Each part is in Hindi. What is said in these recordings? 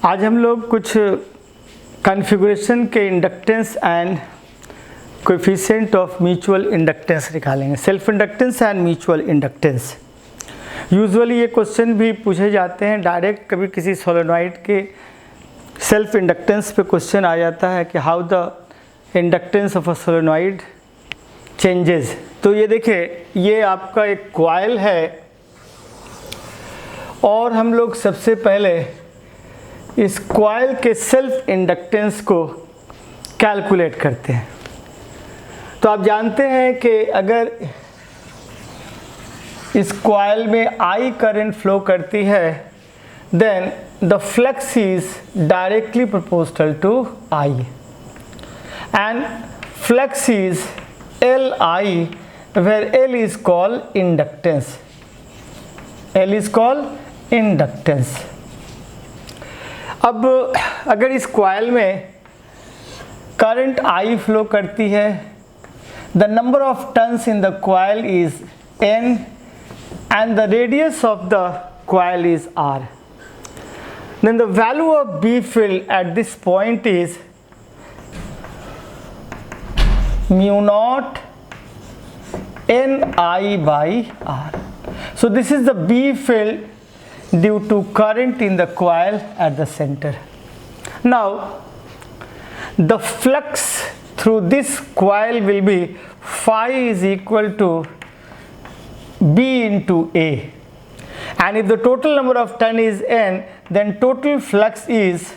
आज हम लोग कुछ कॉन्फ़िगरेशन के inductance and coefficient of mutual inductance निकालेंगे, self inductance and mutual inductance. Usually ये क्वेश्चन भी पूछे जाते हैं डायरेक्ट, कभी किसी सोलेनॉइड के सेल्फ इंडक्टेंस पे क्वेश्चन आ जाता है कि how the inductance of a solenoid changes. तो ये देखिए, ये आपका एक कॉइल है और हम लोग सबसे पहले इस कॉइल के सेल्फ इंडक्टेंस को कैलकुलेट करते हैं। तो आप जानते हैं कि अगर इस कॉइल में I करंट फ्लो करती है, then the flux is directly proportional to I and flux is Li, where L is called inductance. L is called inductance. अब अगर इस कॉइल में करंट I फ्लो करती है, the number of turns in the coil is N and the radius of the coil is R. Then the value of B field at this point is mu naught Ni by R. So this is the B field due to current in the coil at the center. Now the flux through this coil will be phi is equal to B into A, and if the total number of turn is N, then total flux is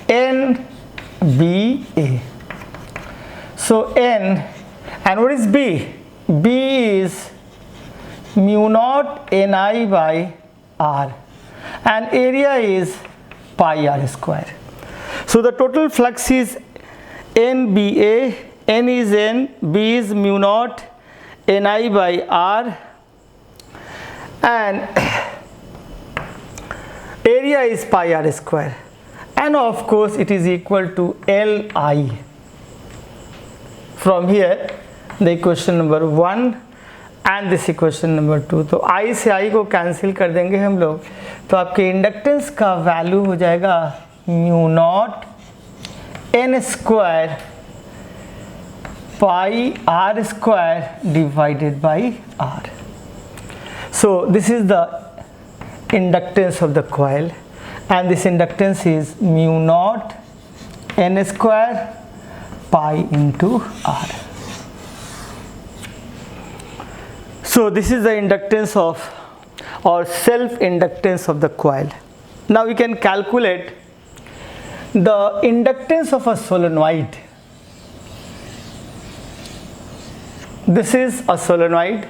NBA. So N, and what is B? B is mu naught Ni by R, and area is pi R square. So the total flux is NBA, N is N, B is mu naught Ni by R, and area is pi R square, and of course it is equal to Li. From here the equation number 1 and this equation number 2, तो I से I को कैंसिल कर देंगे हम लोग, तो आपके इंडक्टेंस का वैल्यू हो जाएगा mu not N square pi R square divided by R. So this is the inductance of the coil, and this inductance is mu naught N square pi into R. So this is the inductance of or self inductance of the coil. Now we can calculate the inductance of a solenoid. This is a solenoid.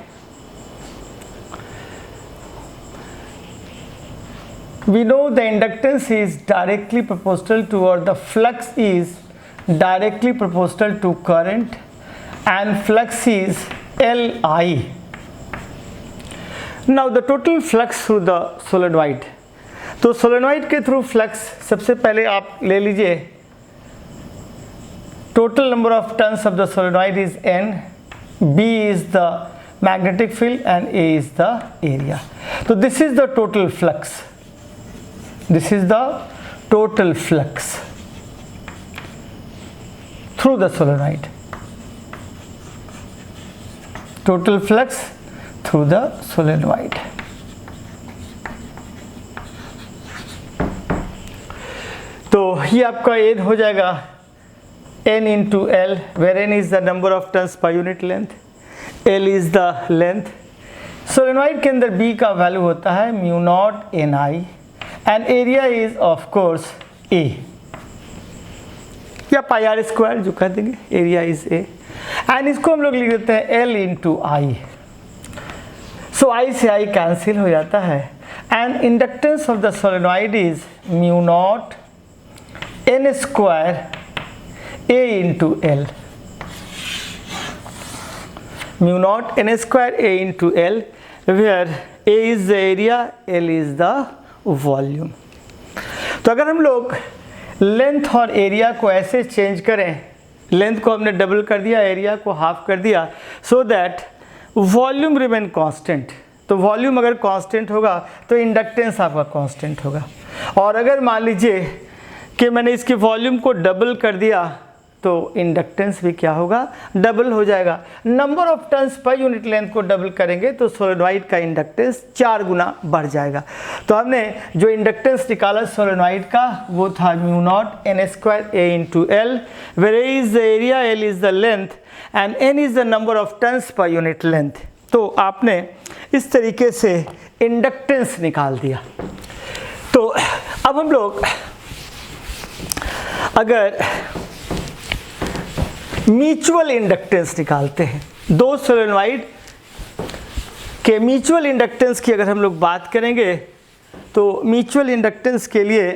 We know the inductance is directly proportional to, or the flux is directly proportional to current, and flux is Li. Now the total flux through the solenoid. तो solenoid के थ्रू फ्लक्स सबसे पहले आप ले लीजिए, total number of turns of the solenoid is N, B is the magnetic field and A is the area. So this is the total flux. This is the total flux through the solenoid. Total flux through the solenoid. तो ये आपका N हो जाएगा N into L, where N is the number of turns per unit length, L is the length. Solenoid के अंदर B का वैल्यू होता है mu naught Ni, and area is of course A या पाई R स्क्वायर जो कह देंगे, एरिया इज A, एंड इसको हम लोग लिख देते हैं L into I. So I से I कैंसिल हो जाता है, and inductance of the solenoid is mu naught N square A into L. Mu naught N square A into L, where A is the area, L is the volume. तो अगर हम लोग लेंथ और एरिया को ऐसे चेंज करें, लेंथ को हमने डबल कर दिया, एरिया को हाफ कर दिया, so that volume remain constant, तो वॉल्यूम अगर कांस्टेंट होगा तो इंडक्टेंस आपका कांस्टेंट होगा। और अगर मान लीजिए कि मैंने इसके वॉल्यूम को डबल कर दिया तो इंडक्टेंस भी क्या होगा, डबल हो जाएगा। Number of turns per unit length को डबल करेंगे तो सोलेनॉइड का इंडक्टेंस 4 गुना बढ़ जाएगा। तो हमने जो इंडक्टेंस निकाला सोलेनॉइड का वो था mu naught N square A into L, where A is the area, L is the length and N is the number of turns per unit length. तो आपने इस तरीके से इंडक्टेंस निकाल दिया। तो अब हम लोग अगर म्यूचुअल इंडक्टेंस निकालते हैं, दो सोलेनॉइड के म्यूचुअल इंडक्टेंस की अगर हम लोग बात करेंगे तो म्यूचुअल इंडक्टेंस के लिए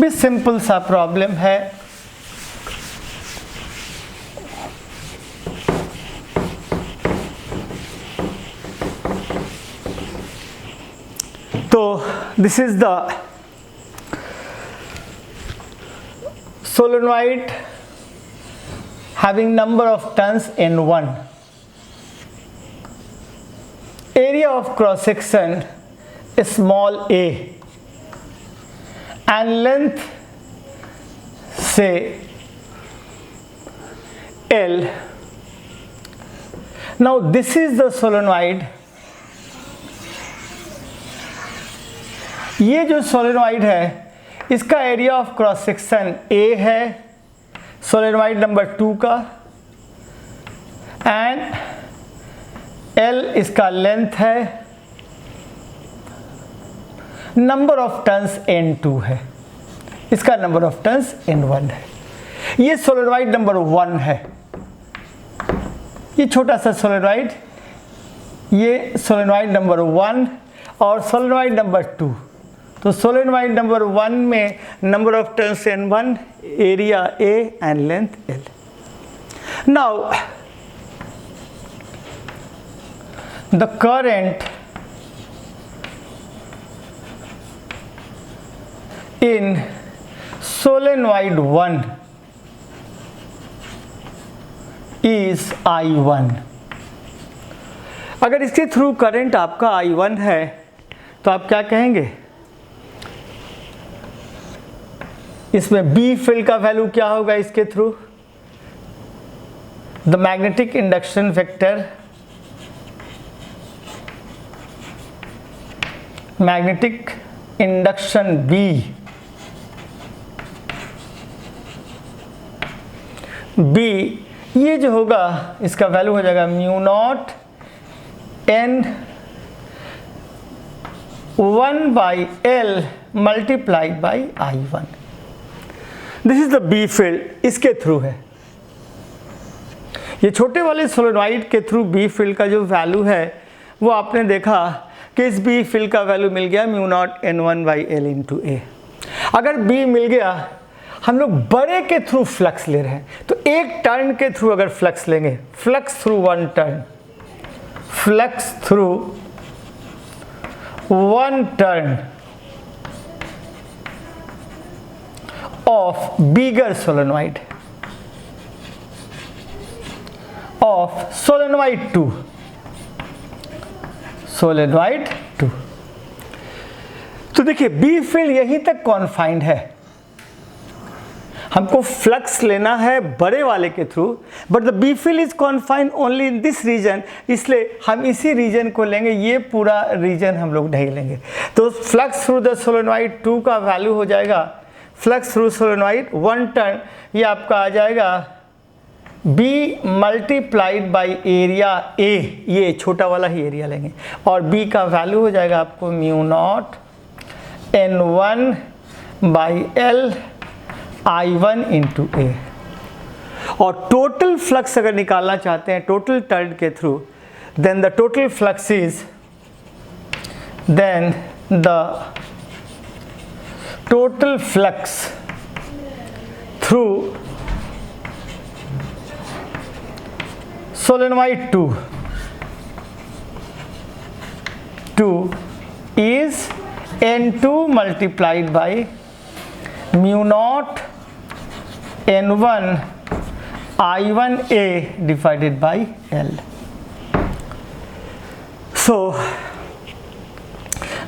भी सिंपल सा प्रॉब्लम है। तो this is the solenoid having number of turns n1, area of cross section small a and length say L. Now this is the solenoid, ये जो solenoid है इसका area of cross section A है सोलेनॉइड नंबर 2 का, एंड L इसका लेंथ है, नंबर ऑफ टर्न्स N2 है, इसका नंबर ऑफ टर्न्स N1 है। ये सोलेनॉइड नंबर 1 है, ये छोटा सा सोलेनॉइड, ये सोलेनॉइड नंबर 1 और सोलेनॉइड नंबर 2। तो सोलेनॉइड नंबर 1 में number of turns N1, area A and length L। Now the current in solenoid 1 is I1। अगर इसके थ्रू करंट आपका I1 है तो आप क्या कहेंगे, इसमें बी फील्ड का वैल्यू क्या होगा इसके through, the magnetic induction vector, magnetic induction B, ये जो होगा इसका वैल्यू हो जाएगा mu naught N 1/L multiplied by I1। This is the B field, इसके थ्रू है। ये छोटे वाले सोलेनॉइड के थ्रू बी फील्ड का जो वैल्यू है वो आपने देखा कि इस बी फील्ड का वैल्यू मिल गया म्यू नॉट N1/L इंटू ए। अगर बी मिल गया, हम लोग बड़े के थ्रू फ्लक्स ले रहे हैं, तो एक टर्न के थ्रू अगर फ्लक्स लेंगे, flux through 1 turn, flux through 1 turn of bigger solenoid of solenoid 2, solenoid 2। तो देखिए बी फील्ड यहीं तक कॉन्फाइंड है, हमको फ्लक्स लेना है बड़े वाले के through, but the B field is confined only in this region, इसलिए हम इसी रीजन को लेंगे, ये पूरा रीजन हम लोग नहीं लेंगे। तो फ्लक्स थ्रू द सोलेनॉइड 2 का वैल्यू हो जाएगा, फ्लक्स थ्रू सोलेनॉइड 1 टर्न, ये आपका आ जाएगा B multiplied by area A, ये छोटा वाला ही एरिया लेंगे, और B का वैल्यू हो जाएगा आपको mu naught N1/L I1 into A। और टोटल फ्लक्स अगर निकालना चाहते हैं टोटल टर्न के through, then the total flux is, then the total flux through solenoid 2 is N2 multiplied by mu naught N1 I1A divided by L। So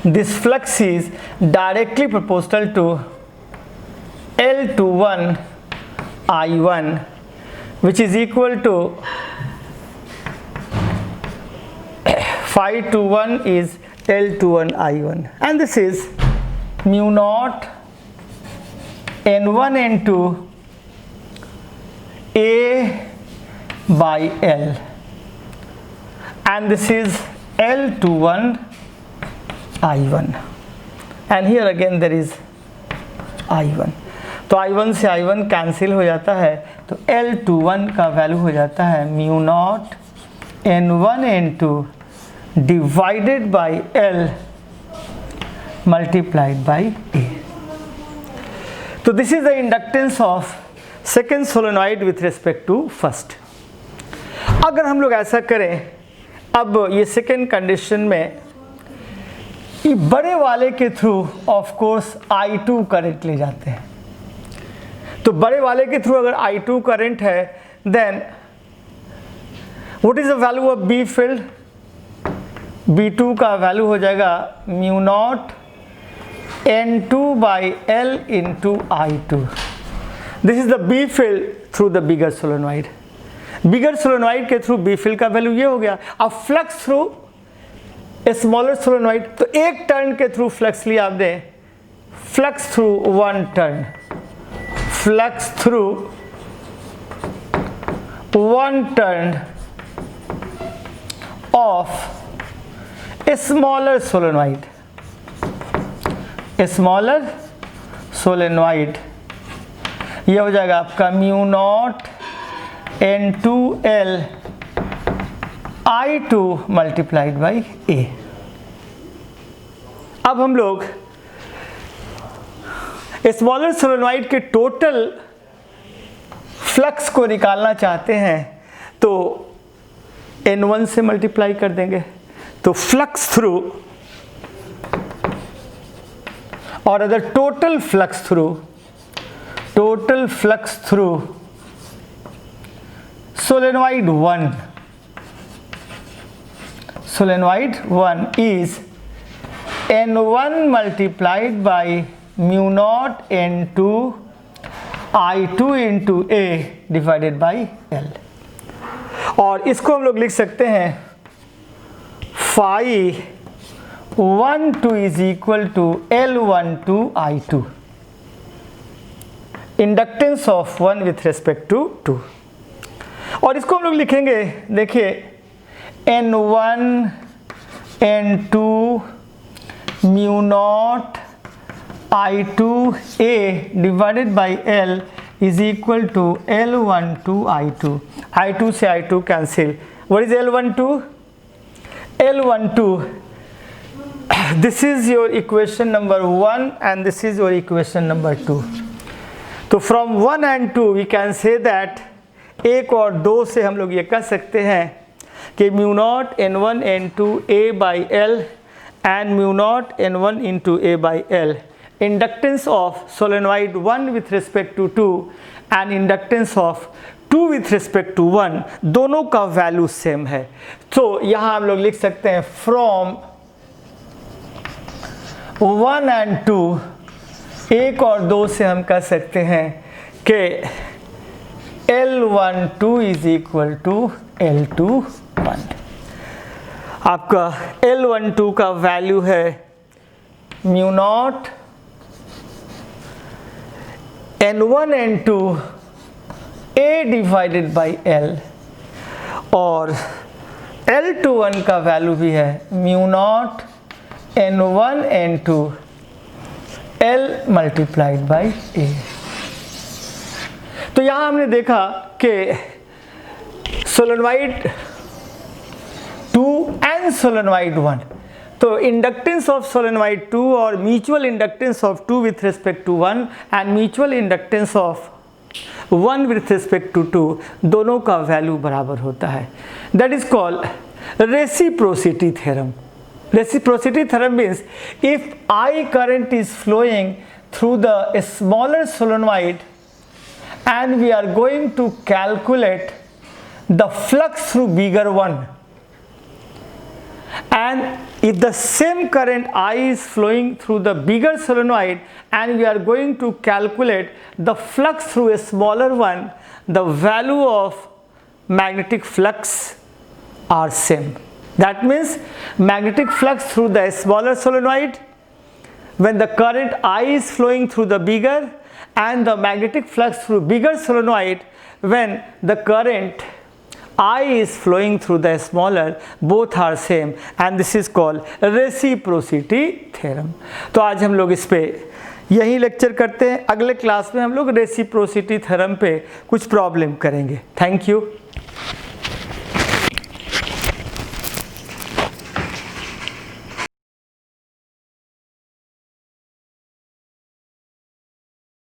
this flux is directly proportional to L21 I1, which is equal to phi 21 is L21 I1, and this is mu naught N1 N2 A by L, and this is L21 I1, and here again there is I1. तो I1 से I1 कैंसिल हो जाता है, तो L21 का वैल्यू हो जाता है mu naught N1 N2 divided by L multiplied by A. तो this is the inductance of second solenoid with respect to first. अगर हम लोग ऐसा करें, अब ये सेकेंड कंडीशन में ये बड़े वाले के through of course I2 current ले जाते हैं. तो बड़े वाले के थ्रू अगर I2 करंट है, then what is the value of B field? B2 का वैल्यू हो जाएगा mu naught N2 by L into I2. This is the B field through the bigger solenoid. Bigger solenoid के थ्रू बी फील्ड का वैल्यू ये हो गया. अब फ्लक्स थ्रू स्मॉलर सोलेनॉइड, तो एक टर्न के थ्रू फ्लक्स लिया आपने, flux through one turn, flux through one turn off smaller solenoid, smaller solenoid, ये हो जाएगा आपका mu naught N2L I2 multiplied by A. अब हम लोग स्मॉलर सोलेनॉइड के टोटल फ्लक्स को निकालना चाहते हैं, तो N1 से मल्टीप्लाई कर देंगे. तो फ्लक्स थ्रू और other total flux through solenoid 1 is N1 multiplied by mu naught N2 I2 into A divided by L. और इसको हम लोग लिख सकते हैं phi 1 2 is equal to L12 I2, inductance of 1 with respect to 2. और इसको हम लोग लिखेंगे, देखिए N1 N2 mu naught I2 A divided by L is equal to L12 I2. I2 से I2 cancel. What is L12? L12, this is your equation number 1 and this is your equation number 2. तो from 1 and 2 we can say that, एक और दो से हम लोग ये कह सकते हैं कि mu naught N1 N2 A by L and mu naught N1 into A by L, inductance of solenoid 1 with respect to 2 and inductance of 2 with respect to 1, दोनों का वैल्यू सेम है. तो यहाँ हम लोग लिख सकते हैं फ्रॉम 1 and 2, एक और दो से हम कह सकते हैं कि L12 is equal to L21. आपका L12 का वैल्यू है mu naught N1 N2 A divided by L, और L21 का वैल्यू भी है mu naught N1 N2 L multiplied by A. तो यहाँ हमने देखा कि सोलेनॉइड 2 एंड सोलेनॉइड 1, तो इंडक्टेंस ऑफ सोलेनॉइड 2 और mutual inductance of 2 with respect to 1 and mutual inductance of 1 with respect to 2, दोनों का वैल्यू बराबर होता है. That is called reciprocity theorem. Reciprocity theorem means if I current is flowing through the smaller solenoid and we are going to calculate the flux through bigger one, and if the same current I is flowing through the bigger solenoid and we are going to calculate the flux through a smaller one, the value of magnetic flux are same. That means magnetic flux through the smaller solenoid when the current I is flowing through the bigger, and the magnetic flux through bigger solenoid when the current I is flowing through the smaller, both are same, and this is called reciprocity theorem. तो आज हम लोग इस पे यही लेक्चर करते हैं. अगले क्लास में हम लोग रेसिप्रोसिटी थ्योरम पे कुछ प्रॉब्लम करेंगे. Thank you.